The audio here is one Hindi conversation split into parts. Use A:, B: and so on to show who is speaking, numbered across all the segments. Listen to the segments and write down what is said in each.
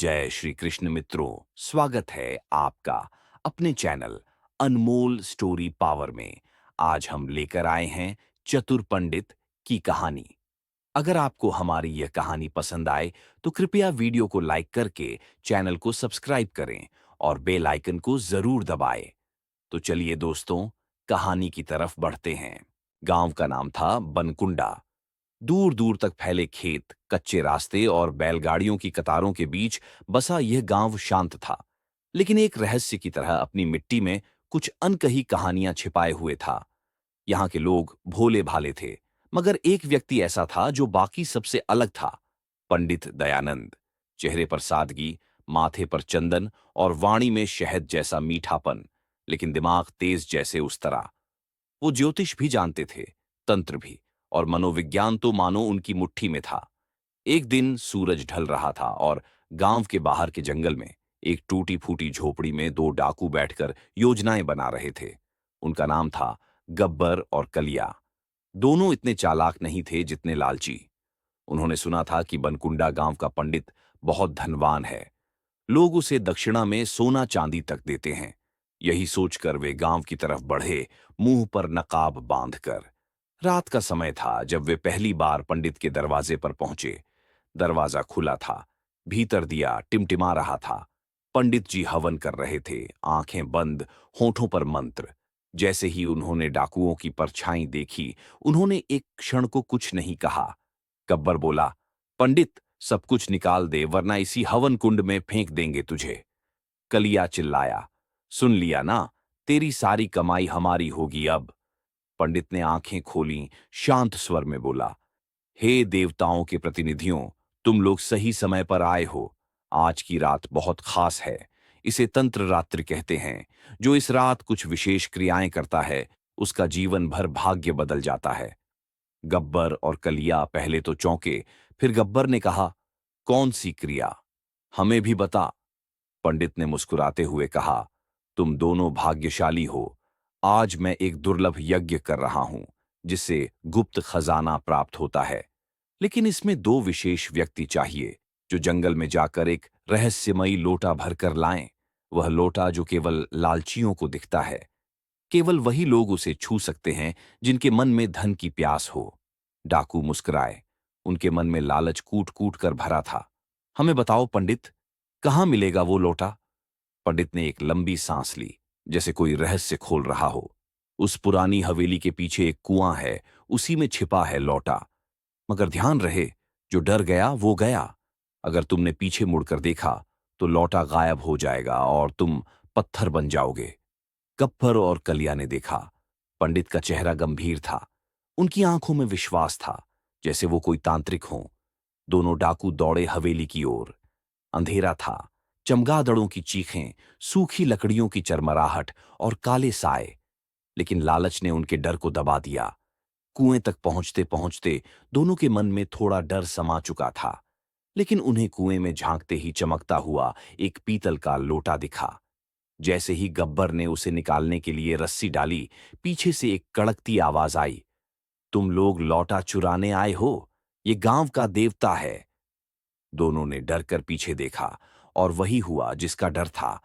A: जय श्री कृष्ण मित्रों, स्वागत है आपका अपने चैनल अनमोल स्टोरी पावर में। आज हम लेकर आए हैं चतुर पंडित की कहानी। अगर आपको हमारी यह कहानी पसंद आए तो कृपया वीडियो को लाइक करके चैनल को सब्सक्राइब करें और बेल आइकन को जरूर दबाएं। तो चलिए दोस्तों, कहानी की तरफ बढ़ते हैं। गांव का नाम था बनकुंडा। दूर दूर तक फैले खेत, कच्चे रास्ते और बैलगाड़ियों की कतारों के बीच बसा यह गांव शांत था, लेकिन एक रहस्य की तरह अपनी मिट्टी में कुछ अनकही कहानियां छिपाए हुए था। यहाँ के लोग भोले भाले थे, मगर एक व्यक्ति ऐसा था जो बाकी सबसे अलग था। पंडित दयानंद। चेहरे पर सादगी, माथे पर चंदन और वाणी में शहद जैसा मीठापन, लेकिन दिमाग तेज जैसे उस तरह। वो ज्योतिष भी जानते थे, तंत्र भी, और मनोविज्ञान तो मानो उनकी मुट्ठी में था। एक दिन सूरज ढल रहा था और गांव के बाहर के जंगल में एक टूटी फूटी झोपड़ी में दो डाकू बैठकर योजनाएं बना रहे थे। उनका नाम था गब्बर और कलिया। दोनों इतने चालाक नहीं थे जितने लालची। उन्होंने सुना था कि बनकुंडा गांव का पंडित बहुत धनवान है। लोग उसे दक्षिणा में सोना चांदी तक देते हैं। यही सोचकर वे गांव की तरफ बढ़े, मुंह पर नकाब बांधकर। रात का समय था जब वे पहली बार पंडित के दरवाजे पर पहुंचे। दरवाजा खुला था, भीतर दिया टिमटिमा रहा था। पंडित जी हवन कर रहे थे, आंखें बंद, होठों पर मंत्र। जैसे ही उन्होंने डाकुओं की परछाई देखी, उन्होंने एक क्षण को कुछ नहीं कहा। गब्बर बोला, पंडित, सब कुछ निकाल दे वरना इसी हवन कुंड में फेंक देंगे तुझे। कलिया चिल्लाया, सुन लिया ना, तेरी सारी कमाई हमारी होगी अब। पंडित ने आंखें खोलीं, शांत स्वर में बोला, हे देवताओं के प्रतिनिधियों, तुम लोग सही समय पर आए हो। आज की रात बहुत खास है। इसे तंत्र रात्रि कहते हैं। जो इस रात कुछ विशेष क्रियाएं करता है, उसका जीवन भर भाग्य बदल जाता है। गब्बर और कलिया पहले तो चौंके, फिर गब्बर ने कहा, कौन सी क्रिया, हमें भी बता। पंडित ने मुस्कुराते हुए कहा, तुम दोनों भाग्यशाली हो। आज मैं एक दुर्लभ यज्ञ कर रहा हूं, जिससे गुप्त खजाना प्राप्त होता है। लेकिन इसमें दो विशेष व्यक्ति चाहिए, जो जंगल में जाकर एक रहस्यमयी लोटा भरकर लाएं। वह लोटा जो केवल लालचियों को दिखता है। केवल वही लोग उसे छू सकते हैं जिनके मन में धन की प्यास हो। डाकू मुस्कुराए। उनके मन में लालच कूट कूट कर भरा था। हमें बताओ पंडित, कहाँ मिलेगा वो लोटा? पंडित ने एक लंबी सांस ली, जैसे कोई रहस्य खोल रहा हो। उस पुरानी हवेली के पीछे एक कुआं है, उसी में छिपा है लौटा। मगर ध्यान रहे, जो डर गया वो गया। अगर तुमने पीछे मुड़कर देखा तो लौटा गायब हो जाएगा और तुम पत्थर बन जाओगे। गब्बर और कलिया ने देखा। पंडित का चेहरा गंभीर था। उनकी आंखों में विश्वास था, जैसे वो कोई तांत्रिक हों। दोनों डाकू दौड़े हवेली की ओर। अंधेरा था, चमगादड़ों की चीखें, सूखी लकड़ियों की चरमराहट और काले साए। लेकिन लालच ने उनके डर को दबा दिया। कुएं तक पहुंचते पहुंचते दोनों के मन में थोड़ा डर समा चुका था। लेकिन उन्हें कुएं में झांकते ही चमकता हुआ एक पीतल का लोटा दिखा। जैसे ही गब्बर ने उसे निकालने के लिए रस्सी डाली, पीछे से एक कड़कती आवाज आई, तुम लोग लौटा चुराने आए हो? ये गांव का देवता है। दोनों ने डर कर पीछे देखा, और वही हुआ जिसका डर था।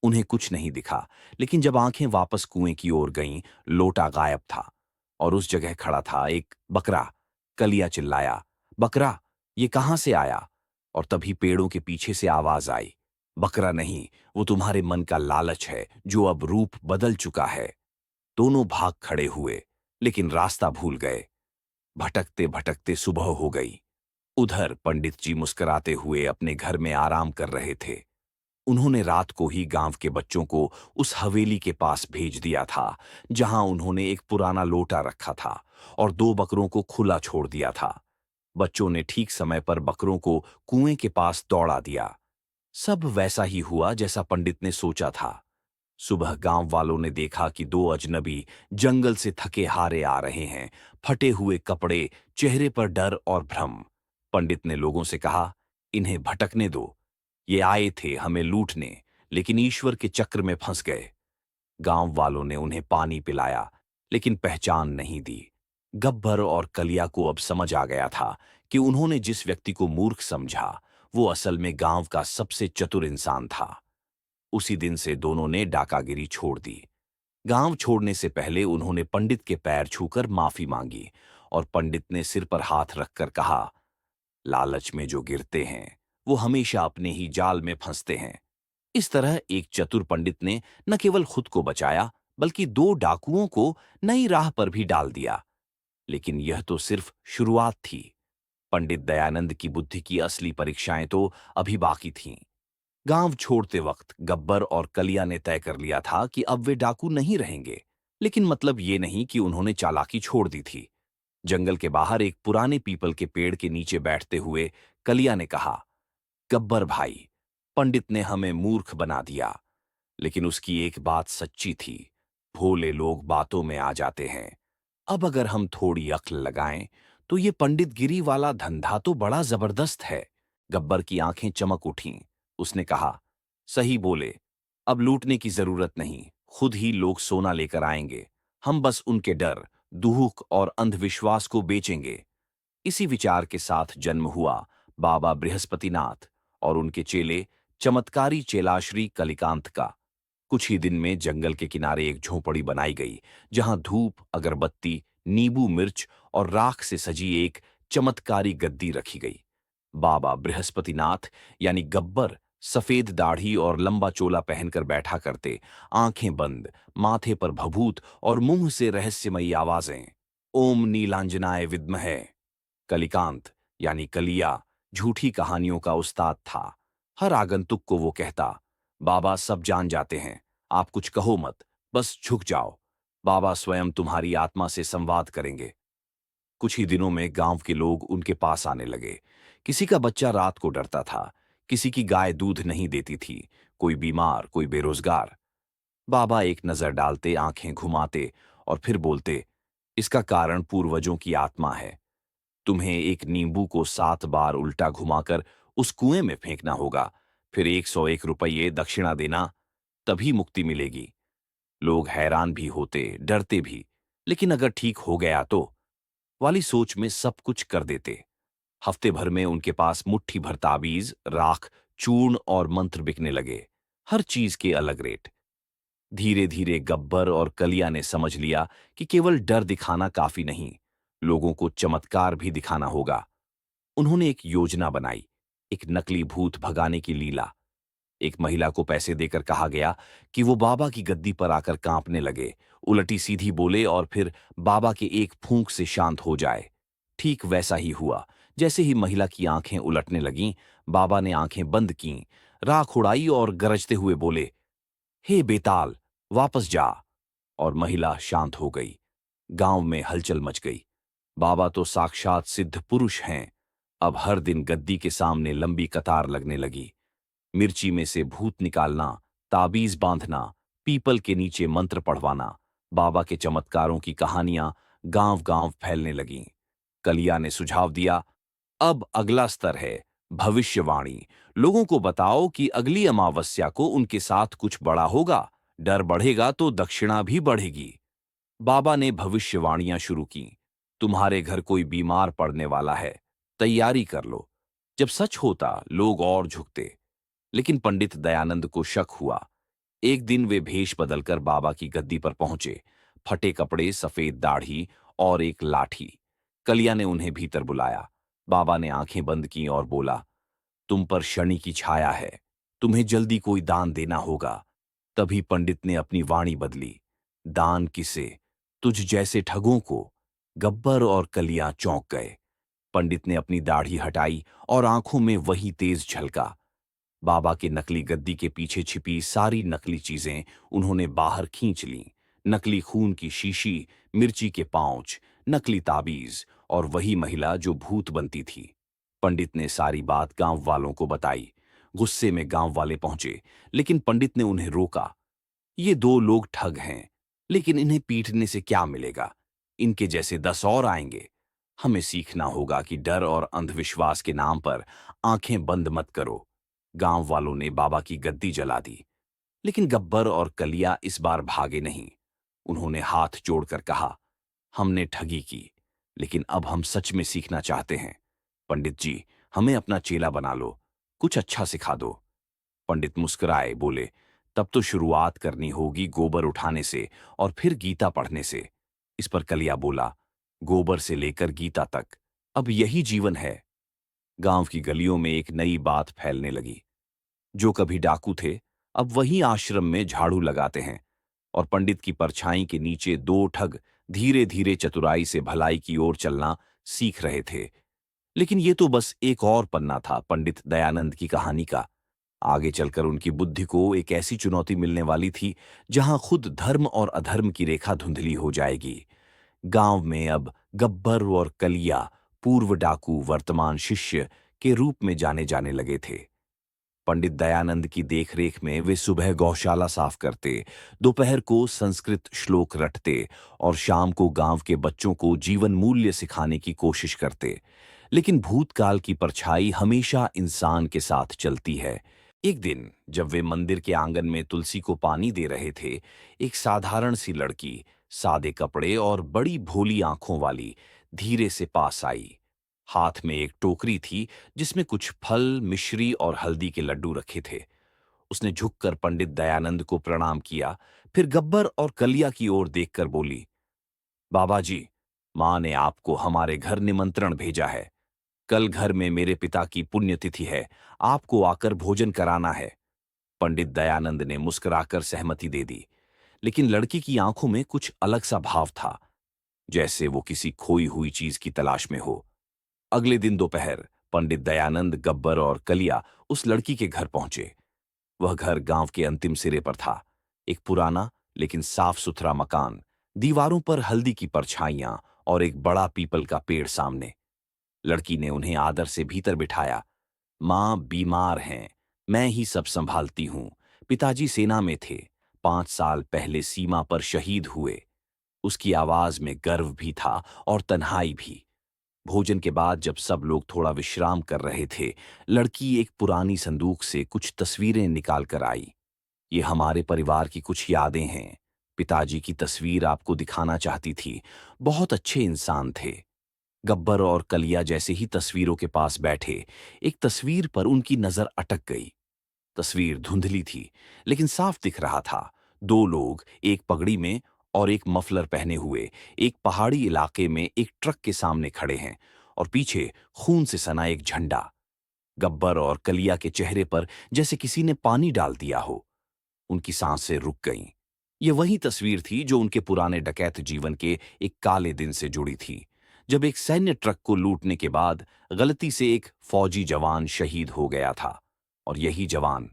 A: उन्हें कुछ नहीं दिखा, लेकिन जब आंखें वापस कुएं की ओर गईं, लोटा गायब था और उस जगह खड़ा था एक बकरा। कलिया चिल्लाया, बकरा, ये कहां से आया? और तभी पेड़ों के पीछे से आवाज आई, बकरा नहीं, वो तुम्हारे मन का लालच है, जो अब रूप बदल चुका है। दोनों भाग खड़े हुए, लेकिन रास्ता भूल गए। भटकते भटकते सुबह हो गई। उधर पंडित जी मुस्कुराते हुए अपने घर में आराम कर रहे थे। उन्होंने रात को ही गांव के बच्चों को उस हवेली के पास भेज दिया था, जहां उन्होंने एक पुराना लोटा रखा था और दो बकरों को खुला छोड़ दिया था। बच्चों ने ठीक समय पर बकरों को कुएं के पास दौड़ा दिया। सब वैसा ही हुआ जैसा पंडित ने सोचा था। सुबह गांव वालों ने देखा कि दो अजनबी जंगल से थके हारे आ रहे हैं, फटे हुए कपड़े, चेहरे पर डर और भ्रम। पंडित ने लोगों से कहा, इन्हें भटकने दो। ये आए थे हमें लूटने, लेकिन ईश्वर के चक्र में फंस गए। गांव वालों ने उन्हें पानी पिलाया, लेकिन पहचान नहीं दी। गब्बर और कलिया को अब समझ आ गया था कि उन्होंने जिस व्यक्ति को मूर्ख समझा, वो असल में गांव का सबसे चतुर इंसान था। उसी दिन से दोनों ने डाकागिरी छोड़ दी। गांव छोड़ने से पहले उन्होंने पंडित के पैर छूकर माफी मांगी और पंडित ने सिर पर हाथ रखकर कहा, लालच में जो गिरते हैं वो हमेशा अपने ही जाल में फंसते हैं। इस तरह एक चतुर पंडित ने न केवल खुद को बचाया बल्कि दो डाकुओं को नई राह पर भी डाल दिया। लेकिन यह तो सिर्फ शुरुआत थी। पंडित दयानंद की बुद्धि की असली परीक्षाएं तो अभी बाकी थीं। गांव छोड़ते वक्त गब्बर और कलिया ने तय कर लिया था कि अब वे डाकू नहीं रहेंगे। लेकिन मतलब ये नहीं कि उन्होंने चालाकी छोड़ दी थी। जंगल के बाहर एक पुराने पीपल के पेड़ के नीचे बैठते हुए कलिया ने कहा, गब्बर भाई, पंडित ने हमें मूर्ख बना दिया, लेकिन उसकी एक बात सच्ची थी। भोले लोग बातों में आ जाते हैं। अब अगर हम थोड़ी अक्ल लगाएं तो ये पंडितगिरी वाला धंधा तो बड़ा जबरदस्त है। गब्बर की आंखें चमक उठीं। उसने कहा, सही बोले। अब लूटने की जरूरत नहीं, खुद ही लोग सोना लेकर आएंगे। हम बस उनके डर, दुहूक और अंधविश्वास को बेचेंगे। इसी विचार के साथ जन्म हुआ बाबा बृहस्पतिनाथ और उनके चेले चमत्कारी चेलाश्री कलिकांत का। कुछ ही दिन में जंगल के किनारे एक झोपड़ी बनाई गई, जहां धूप, अगरबत्ती, नींबू मिर्च और राख से सजी एक चमत्कारी गद्दी रखी गई। बाबा बृहस्पतिनाथ यानी गब्बर सफेद दाढ़ी और लंबा चोला पहनकर बैठा करते, आंखें बंद, माथे पर भभूत और मुंह से रहस्यमयी आवाजें। ओम नीलांजनाय विद्महे। कलिकांत यानी कलिया झूठी कहानियों का उस्ताद था। हर आगंतुक को वो कहता, बाबा सब जान जाते हैं, आप कुछ कहो मत, बस झुक जाओ। बाबा स्वयं तुम्हारी आत्मा से संवाद करेंगे। कुछ ही दिनों में गांव के लोग उनके पास आने लगे। किसी का बच्चा रात को डरता था, किसी की गाय दूध नहीं देती थी, कोई बीमार, कोई बेरोजगार। बाबा एक नजर डालते, आंखें घुमाते और फिर बोलते, इसका कारण पूर्वजों की आत्मा है। तुम्हें एक नींबू को 7 बार उल्टा घुमाकर उस कुएं में फेंकना होगा, फिर 101 रुपये दक्षिणा देना, तभी मुक्ति मिलेगी। लोग हैरान भी होते, डरते भी, लेकिन अगर ठीक हो गया तो वाली सोच में सब कुछ कर देते। हफ्ते भर में उनके पास मुट्ठी भर ताबीज, राख, चूर्ण और मंत्र बिकने लगे। हर चीज के अलग रेट। धीरे धीरे गब्बर और कलिया ने समझ लिया कि केवल डर दिखाना काफी नहीं, लोगों को चमत्कार भी दिखाना होगा। उन्होंने एक योजना बनाई, एक नकली भूत भगाने की लीला। एक महिला को पैसे देकर कहा गया कि वो बाबा की गद्दी पर आकर कांपने लगे, उलटी सीधी बोले और फिर बाबा के एक फूंक से शांत हो जाए। ठीक वैसा ही हुआ। जैसे ही महिला की आंखें उलटने लगीं, बाबा ने आंखें बंद कीं, राख उड़ाई और गरजते हुए बोले, हे बेताल, वापस जा। और महिला शांत हो गई। गांव में हलचल मच गई। बाबा तो साक्षात सिद्ध पुरुष हैं। अब हर दिन गद्दी के सामने लंबी कतार लगने लगी। मिर्ची में से भूत निकालना, ताबीज बांधना, पीपल के नीचे मंत्र पढ़वाना, बाबा के चमत्कारों की कहानियां गांव-गांव फैलने लगीं। कलिया ने सुझाव दिया, अब अगला स्तर है भविष्यवाणी। लोगों को बताओ कि अगली अमावस्या को उनके साथ कुछ बड़ा होगा। डर बढ़ेगा तो दक्षिणा भी बढ़ेगी। बाबा ने भविष्यवाणियां शुरू की। तुम्हारे घर कोई बीमार पड़ने वाला है, तैयारी कर लो। जब सच होता, लोग और झुकते। लेकिन पंडित दयानंद को शक हुआ। एक दिन वे भेष बदलकर बाबा की गद्दी पर पहुंचे, फटे कपड़े, सफेद दाढ़ी और एक लाठी। कलिया ने उन्हें भीतर बुलाया। बाबा ने आंखें बंद की और बोला, तुम पर शनि की छाया है, तुम्हें जल्दी कोई दान देना होगा। तभी पंडित ने अपनी वाणी बदली, दान किसे? तुझ जैसे ठगों को। गब्बर और कलिया चौंक गए। पंडित ने अपनी दाढ़ी हटाई और आंखों में वही तेज झलका। बाबा के नकली गद्दी के पीछे छिपी सारी नकली चीजें उन्होंने बाहर खींच लीं। नकली खून की शीशी, मिर्ची के पाउच, नकली ताबीज और वही महिला जो भूत बनती थी। पंडित ने सारी बात गांव वालों को बताई। गुस्से में गांव वाले पहुंचे, लेकिन पंडित ने उन्हें रोका। ये दो लोग ठग हैं, लेकिन इन्हें पीटने से क्या मिलेगा? इनके जैसे 10 और आएंगे। हमें सीखना होगा कि डर और अंधविश्वास के नाम पर आंखें बंद मत करो। गांव वालों ने बाबा की गद्दी जला दी। लेकिन गब्बर और कलिया इस बार भागे नहीं। उन्होंने हाथ जोड़कर कहा, हमने ठगी की, लेकिन अब हम सच में सीखना चाहते हैं। पंडित जी, हमें अपना चेला बना लो। कुछ अच्छा सिखा दो। पंडित मुस्कुराए, बोले, तब तो शुरुआत करनी होगी गोबर उठाने से और फिर गीता पढ़ने से। इस पर कलिया बोला, गोबर से लेकर गीता तक, अब यही जीवन है। गांव की गलियों में एक नई बात फैलने लगी। जो कभी डाकू थे, अब वही आश्रम में झाड़ू लगाते हैं। और पंडित की परछाई के नीचे दो ठग धीरे धीरे चतुराई से भलाई की ओर चलना सीख रहे थे। लेकिन ये तो बस एक और पन्ना था पंडित दयानंद की कहानी का। आगे चलकर उनकी बुद्धि को एक ऐसी चुनौती मिलने वाली थी जहां खुद धर्म और अधर्म की रेखा धुंधली हो जाएगी। गांव में अब गब्बर और कलिया, पूर्व डाकू वर्तमान शिष्य के रूप में जाने जाने लगे थे। पंडित दयानंद की देखरेख में वे सुबह गौशाला साफ करते, दोपहर को संस्कृत श्लोक रटते और शाम को गांव के बच्चों को जीवन मूल्य सिखाने की कोशिश करते। लेकिन भूतकाल की परछाई हमेशा इंसान के साथ चलती है। एक दिन जब वे मंदिर के आंगन में तुलसी को पानी दे रहे थे, एक साधारण सी लड़की, सादे कपड़े और बड़ी भोली आंखों वाली, धीरे से पास आई। हाथ में एक टोकरी थी जिसमें कुछ फल, मिश्री और हल्दी के लड्डू रखे थे। उसने झुककर पंडित दयानंद को प्रणाम किया, फिर गब्बर और कलिया की ओर देखकर बोली, बाबा जी, मां ने आपको हमारे घर निमंत्रण भेजा है। कल घर में मेरे पिता की पुण्यतिथि है, आपको आकर भोजन कराना है। पंडित दयानंद ने मुस्कुराकर सहमति दे दी, लेकिन लड़की की आंखों में कुछ अलग सा भाव था, जैसे वो किसी खोई हुई चीज की तलाश में हो। अगले दिन दोपहर पंडित दयानंद, गब्बर और कलिया उस लड़की के घर पहुंचे। वह घर गांव के अंतिम सिरे पर था। एक पुराना लेकिन साफ सुथरा मकान, दीवारों पर हल्दी की परछाइयां और एक बड़ा पीपल का पेड़ सामने। लड़की ने उन्हें आदर से भीतर बिठाया। मां बीमार हैं, मैं ही सब संभालती हूं। पिताजी सेना में थे, 5 साल पहले सीमा पर शहीद हुए। उसकी आवाज में गर्व भी था और तन्हाई भी। भोजन के बाद जब सब लोग थोड़ा विश्राम कर रहे थे, लड़की एक पुरानी संदूक से कुछ तस्वीरें निकाल कर आई। ये हमारे परिवार की कुछ यादें हैं। पिताजी की तस्वीर आपको दिखाना चाहती थी। बहुत अच्छे इंसान थे। गब्बर और कलिया जैसे ही तस्वीरों के पास बैठे, एक तस्वीर पर उनकी नजर अटक गई। तस्वीर धुंधली थी, लेकिन साफ दिख रहा था। दो लोग, एक पगड़ी में और एक मफलर पहने हुए, एक पहाड़ी इलाके में एक ट्रक के सामने खड़े हैं और पीछे खून से सना एक झंडा। गब्बर और कलिया के चेहरे पर जैसे किसी ने पानी डाल दिया हो। उनकी सांसें रुक गईं। ये वही तस्वीर थी जो उनके पुराने डकैत जीवन के एक काले दिन से जुड़ी थी, जब एक सैन्य ट्रक को लूटने के बाद गलती से एक फौजी जवान शहीद हो गया था। और यही जवान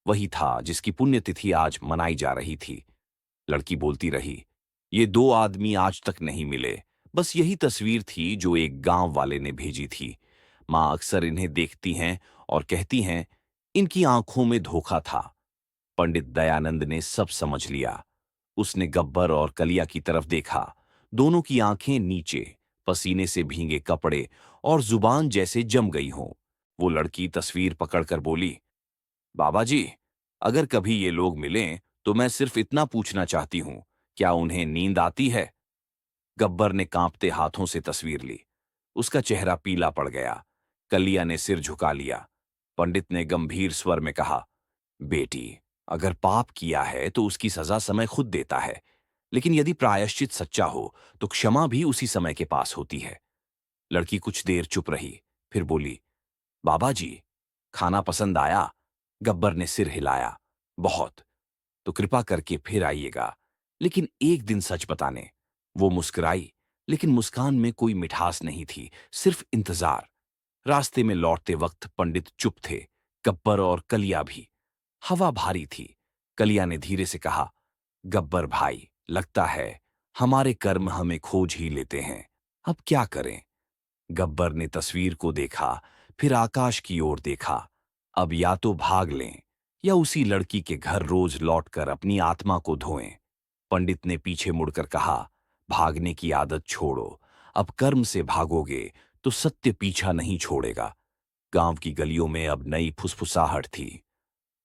A: वही था जिसकी पुण्यतिथि आज मनाई जा रही थी। लड़की बोलती रही, ये दो आदमी आज तक नहीं मिले। बस यही तस्वीर थी जो एक गांव वाले ने भेजी थी। मां अक्सर इन्हें देखती हैं और कहती हैं, इनकी आंखों में धोखा था। पंडित दयानंद ने सब समझ लिया। उसने गब्बर और कलिया की तरफ देखा। दोनों की आंखें नीचे, पसीने से भीगे कपड़े और जुबान जैसे जम गई हों। वो लड़की तस्वीर पकड़कर बोली, बाबा जी, अगर कभी ये लोग मिलें तो मैं सिर्फ इतना पूछना चाहती हूं, क्या उन्हें नींद आती है? गब्बर ने कांपते हाथों से तस्वीर ली। उसका चेहरा पीला पड़ गया। कलिया ने सिर झुका लिया। पंडित ने गंभीर स्वर में कहा, बेटी, अगर पाप किया है तो उसकी सजा समय खुद देता है। लेकिन यदि प्रायश्चित सच्चा हो तो क्षमा भी उसी समय के पास होती है। लड़की कुछ देर चुप रही, फिर बोली, बाबा जी, खाना पसंद आया? गब्बर ने सिर हिलाया। बहुत। तो कृपा करके फिर आइएगा, लेकिन एक दिन सच बताने। वो मुस्कुराई, लेकिन मुस्कान में कोई मिठास नहीं थी, सिर्फ इंतजार। रास्ते में लौटते वक्त पंडित चुप थे, गब्बर और कलिया भी। हवा भारी थी। कलिया ने धीरे से कहा, गब्बर भाई, लगता है हमारे कर्म हमें खोज ही लेते हैं। अब क्या करें? गब्बर ने तस्वीर को देखा, फिर आकाश की ओर देखा। अब या तो भाग लें या उसी लड़की के घर रोज लौटकर अपनी आत्मा को धोएं। पंडित ने पीछे मुड़कर कहा, भागने की आदत छोड़ो। अब कर्म से भागोगे तो सत्य पीछा नहीं छोड़ेगा। गांव की गलियों में अब नई फुसफुसाहट थी।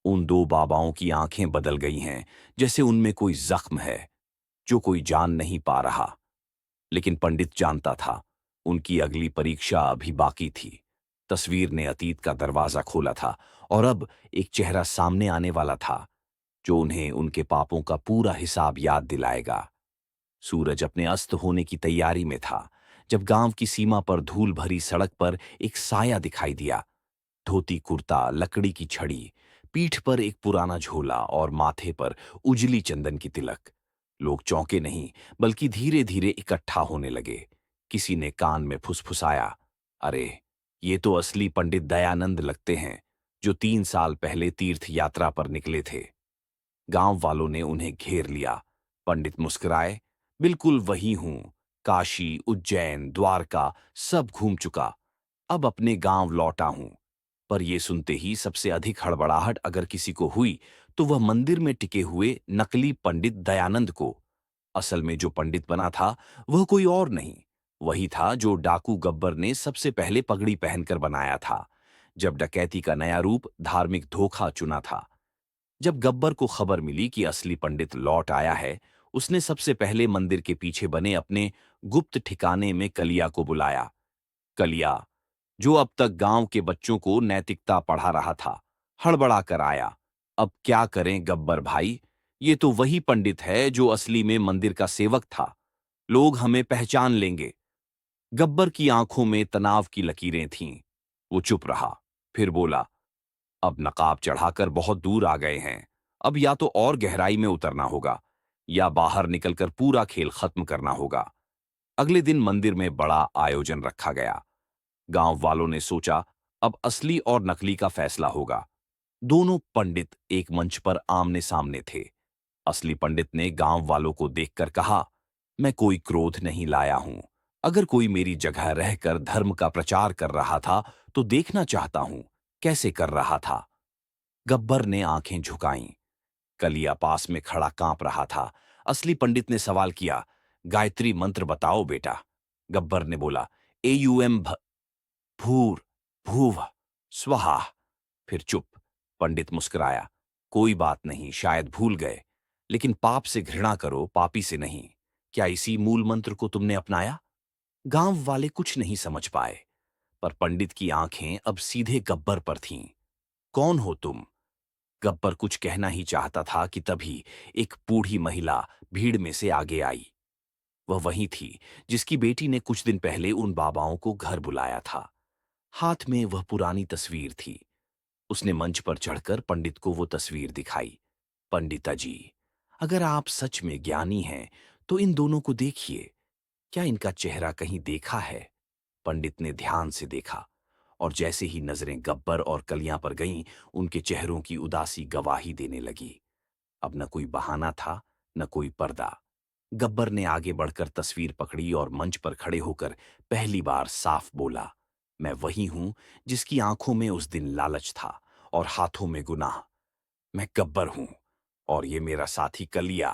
A: उन दो बाबाओं की आंखें बदल गई हैं, जैसे उनमें कोई जख्म है जो कोई जान नहीं पा रहा। लेकिन पंडित जानता था, उनकी अगली परीक्षा अभी बाकी थी। तस्वीर ने अतीत का दरवाजा खोला था और अब एक चेहरा सामने आने वाला था जो उन्हें उनके पापों का पूरा हिसाब याद दिलाएगा। सूरज अपने अस्त होने की तैयारी में था जब गांव की सीमा पर धूल भरी सड़क पर एक साया दिखाई दिया। धोती कुर्ता, लकड़ी की छड़ी, पीठ पर एक पुराना झोला और माथे पर उजली चंदन की तिलक। लोग चौंके नहीं, बल्कि धीरे धीरे इकट्ठा होने लगे। किसी ने कान में फुसफुसाया, अरे, ये तो असली पंडित दयानंद लगते हैं, जो 3 साल पहले तीर्थ यात्रा पर निकले थे। गांव वालों ने उन्हें घेर लिया। पंडित मुस्कुराए, बिल्कुल वही हूं। काशी, उज्जैन, द्वारका सब घूम चुका, अब अपने गांव लौटा हूं। पर यह सुनते ही सबसे अधिक हड़बड़ाहट अगर किसी को हुई तो वह मंदिर में टिके हुए नकली पंडित दयानंद को। असल में जो पंडित बना था वह कोई और नहीं, वही था जो डाकू गब्बर ने सबसे पहले पगड़ी पहनकर बनाया था, जब डकैती का नया रूप धार्मिक धोखा चुना था। जब गब्बर को खबर मिली कि असली पंडित लौट आया है, उसने सबसे पहले मंदिर के पीछे बने अपने गुप्त ठिकाने में कलिया को बुलाया। कलिया, जो अब तक गांव के बच्चों को नैतिकता पढ़ा रहा था, हड़बड़ा कर आया। अब क्या करें गब्बर भाई, ये तो वही पंडित है जो असली में मंदिर का सेवक था। लोग हमें पहचान लेंगे। गब्बर की आंखों में तनाव की लकीरें थीं। वो चुप रहा, फिर बोला, अब नकाब चढ़ाकर बहुत दूर आ गए हैं। अब या तो और गहराई में उतरना होगा या बाहर निकलकर पूरा खेल खत्म करना होगा। अगले दिन मंदिर में बड़ा आयोजन रखा गया। गांव वालों ने सोचा, अब असली और नकली का फैसला होगा। दोनों पंडित एक मंच पर आमने सामने थे। असली पंडित ने गांव वालों को देखकर कहा, मैं कोई क्रोध नहीं लाया हूं। अगर कोई मेरी जगह रहकर धर्म का प्रचार कर रहा था तो देखना चाहता हूं कैसे कर रहा था। गब्बर ने आंखें झुकाईं। कलिया पास में खड़ा कांप रहा था। असली पंडित ने सवाल किया, गायत्री मंत्र बताओ बेटा। गब्बर ने बोला, एयूएम भूर भूव स्वाहा। फिर चुप। पंडित मुस्कुराया, कोई बात नहीं, शायद भूल गए, लेकिन पाप से घृणा करो, पापी से नहीं। क्या इसी मूल मंत्र को तुमने अपनाया? गांव वाले कुछ नहीं समझ पाए, पर पंडित की आंखें अब सीधे गब्बर पर थीं। कौन हो तुम? गब्बर कुछ कहना ही चाहता था कि तभी एक बूढ़ी महिला भीड़ में से आगे आई। वह वही थी जिसकी बेटी ने कुछ दिन पहले उन बाबाओं को घर बुलाया था। हाथ में वह पुरानी तस्वीर थी। उसने मंच पर चढ़कर पंडित को वो तस्वीर दिखाई। पंडिता जी, अगर आप सच में ज्ञानी हैं तो इन दोनों को देखिए। क्या इनका चेहरा कहीं देखा है? पंडित ने ध्यान से देखा, और जैसे ही नजरें गब्बर और कलियां पर गईं, उनके चेहरों की उदासी गवाही देने लगी। अब न कोई बहाना था, न कोई पर्दा। गब्बर ने आगे बढ़कर तस्वीर पकड़ी और मंच पर खड़े होकर पहली बार साफ बोला, मैं वही हूं जिसकी आंखों में उस दिन लालच था और हाथों में गुनाह। मैं गब्बर हूं, और ये मेरा साथी कलिया।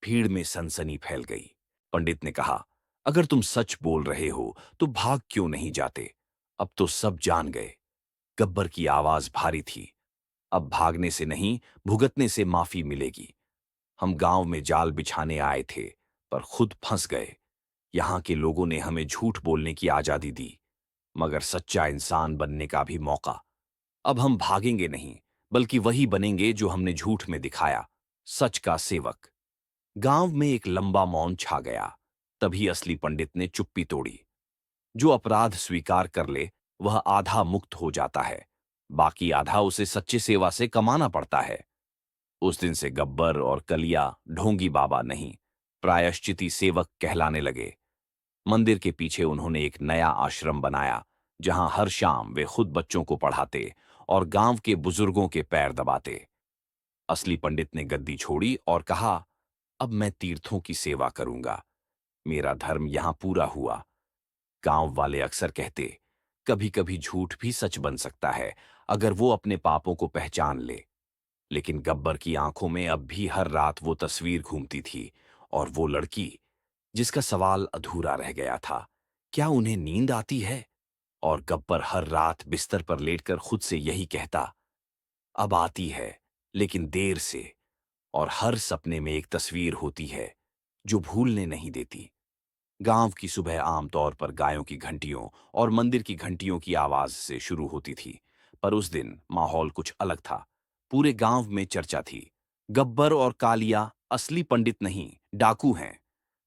A: भीड़ में सनसनी फैल गई। पंडित ने कहा, अगर तुम सच बोल रहे हो तो भाग क्यों नहीं जाते? अब तो सब जान गए। गब्बर की आवाज भारी थी, अब भागने से नहीं, भुगतने से माफी मिलेगी। हम गांव में जाल बिछाने आए थे, पर खुद फंस गए। यहां के लोगों ने हमें झूठ बोलने की आजादी दी, मगर सच्चा इंसान बनने का भी मौका। अब हम भागेंगे नहीं, बल्कि वही बनेंगे जो हमने झूठ में दिखाया, सच का सेवक। गांव में एक लंबा मौन छा गया। तभी असली पंडित ने चुप्पी तोड़ी। जो अपराध स्वीकार कर ले वह आधा मुक्त हो जाता है, बाकी आधा उसे सच्ची सेवा से कमाना पड़ता है। उस दिन से गब्बर और कलिया ढोंगी बाबा नहीं, प्रायश्चिती सेवक कहलाने लगे। मंदिर के पीछे उन्होंने एक नया आश्रम बनाया, जहां हर शाम वे खुद बच्चों को पढ़ाते और गांव के बुजुर्गों के पैर दबाते। असली पंडित ने गद्दी छोड़ी और कहा, अब मैं तीर्थों की सेवा करूंगा। मेरा धर्म यहां पूरा हुआ। गांव वाले अक्सर कहते, कभी कभी झूठ भी सच बन सकता है अगर वो अपने पापों को पहचान ले। लेकिन गब्बर की आंखों में अब भी हर रात वो तस्वीर घूमती थी, और वो लड़की जिसका सवाल अधूरा रह गया था, क्या उन्हें नींद आती है? और गब्बर हर रात बिस्तर पर लेटकर खुद से यही कहता, अब आती है, लेकिन देर से। और हर सपने में एक तस्वीर होती है जो भूलने नहीं देती। गांव की सुबह आमतौर पर गायों की घंटियों और मंदिर की घंटियों की आवाज से शुरू होती थी, पर उस दिन माहौल कुछ अलग था। पूरे गांव में चर्चा थी। गब्बर और कालिया असली पंडित नहीं, डाकू हैं।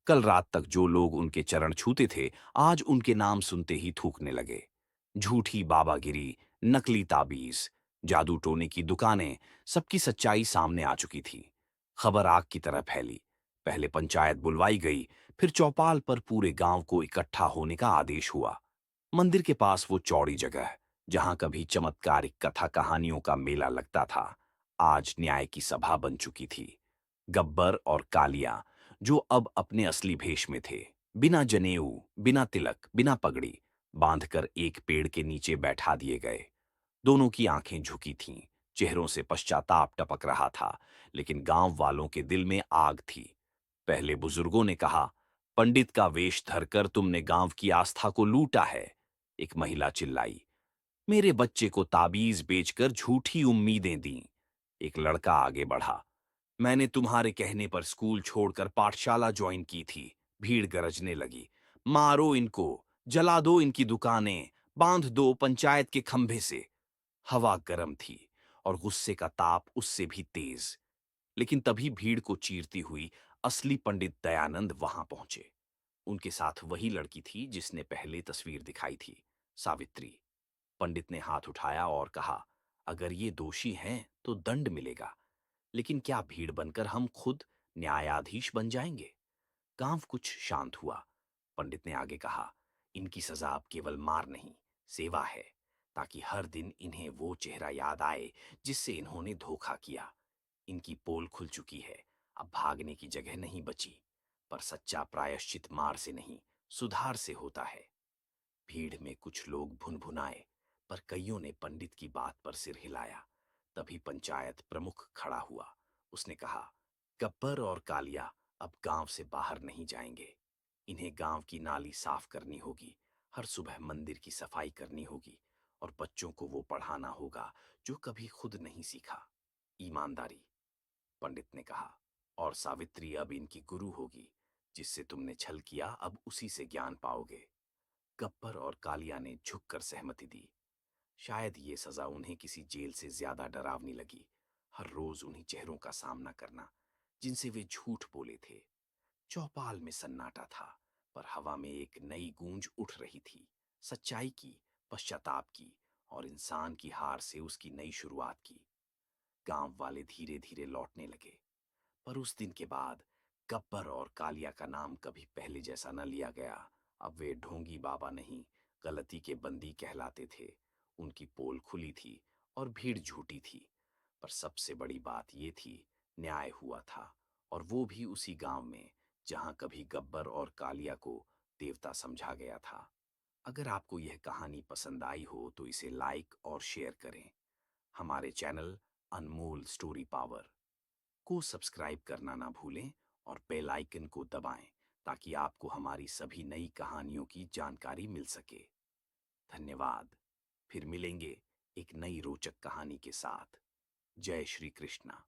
A: कल रात तक जो लोग उनके चरण छूते थे, आज उनके नाम सुनते ही थूकने लगे। झूठी बाबागिरी, नकली ताबीज, जादू टोने की दुकानें, सबकी सच्चाई सामने आ चुकी थी। खबर आग की तरह फैली। पहले पंचायत बुलवाई गई, फिर चौपाल पर पूरे गांव को इकट्ठा होने का आदेश हुआ। मंदिर के पास वो चौड़ी जगह, जहां कभी चमत्कारिक कथा कहानियों का मेला लगता था, आज न्याय की सभा बन चुकी थी। गब्बर और कालिया, जो अब अपने असली भेष में थे, बिना जनेऊ, बिना तिलक, बिना पगड़ी, बांधकर एक पेड़ के नीचे बैठा दिए गए। दोनों की आंखें झुकी थीं, चेहरों से पश्चाताप टपक रहा था, लेकिन गांव वालों के दिल में आग थी। पहले बुजुर्गों ने कहा, पंडित का वेश धरकर तुमने गांव की आस्था को लूटा है। एक महिला चिल्लाई, मेरे बच्चे को ताबीज बेचकर झूठी उम्मीदें दी। एक लड़का आगे बढ़ा, मैंने तुम्हारे कहने पर स्कूल छोड़कर पाठशाला ज्वाइन की थी। भीड़ गरजने लगी, मारो इनको, जला दो इनकी दुकानें, बांध दो पंचायत के खंभे से। हवा गर्म थी और गुस्से का ताप उससे भी तेज। लेकिन तभी भीड़ को चीरती हुई असली पंडित दयानंद वहां पहुंचे। उनके साथ वही लड़की थी जिसने पहले तस्वीर दिखाई थी, सावित्री। पंडित ने हाथ उठाया और कहा, अगर ये दोषी हैं तो दंड मिलेगा, लेकिन क्या भीड़ बनकर हम खुद न्यायाधीश बन जाएंगे? गांव कुछ शांत हुआ। पंडित ने आगे कहा, इनकी सजा अब केवल मार नहीं, सेवा है, ताकि हर दिन इन्हें वो चेहरा याद आए जिससे इन्होंने धोखा किया। इनकी पोल खुल चुकी है, अब भागने की जगह नहीं बची। पर सच्चा प्रायश्चित मार से नहीं, सुधार से होता है। भीड़ में कुछ लोग भुनभुनाए, पर कईयों ने पंडित की बात पर सिर हिलाया। तभी पंचायत प्रमुख खड़ा हुआ। उसने कहा, गब्बर और कालिया अब गांव से बाहर नहीं जाएंगे। इन्हें गांव की नाली साफ करनी होगी, हर सुबह मंदिर की सफाई करनी होगी, और बच्चों को वो पढ़ाना होगा जो कभी खुद नहीं सीखा। ईमानदारी, पंडित ने कहा, और सावित्री अब इनकी गुरु होगी। जिससे तुमने छल किया, अब उसी से ज्ञान पाओगे। गब्बर और कालिया ने झुककर सहमति दी। शायद ये सजा उन्हें किसी जेल से ज्यादा डरावनी लगी। हर रोज उन्हीं चेहरों का सामना करना, जिनसे वे झूठ बोले थे। चौपाल में सन्नाटा था, पर हवा में एक नई गूंज उठ रही थी, सच्चाई की, पश्चाताप की, और इंसान की हार से उसकी नई शुरुआत की। गांव वाले धीरे धीरे लौटने लगे, पर उस दिन के बाद गब्बर और कालिया का नाम कभी पहले जैसा न लिया गया। अब वे ढोंगी बाबा नहीं, गलती के बंदी कहलाते थे। उनकी पोल खुली थी और भीड़ झूठी थी। पर सबसे बड़ी बात ये थी, न्याय हुआ था, और वो भी उसी गांव में जहां कभी गब्बर और कालिया को देवता समझा गया था। अगर आपको यह कहानी पसंद आई हो तो इसे लाइक और शेयर करें। हमारे चैनल अनमोल स्टोरी पावर को सब्सक्राइब करना ना भूलें, और बेल आइकन को दबाएं, ताकि आपको हमारी सभी नई कहानियों की जानकारी मिल सके। धन्यवाद। फिर मिलेंगे एक नई रोचक कहानी के साथ। जय श्री कृष्णा।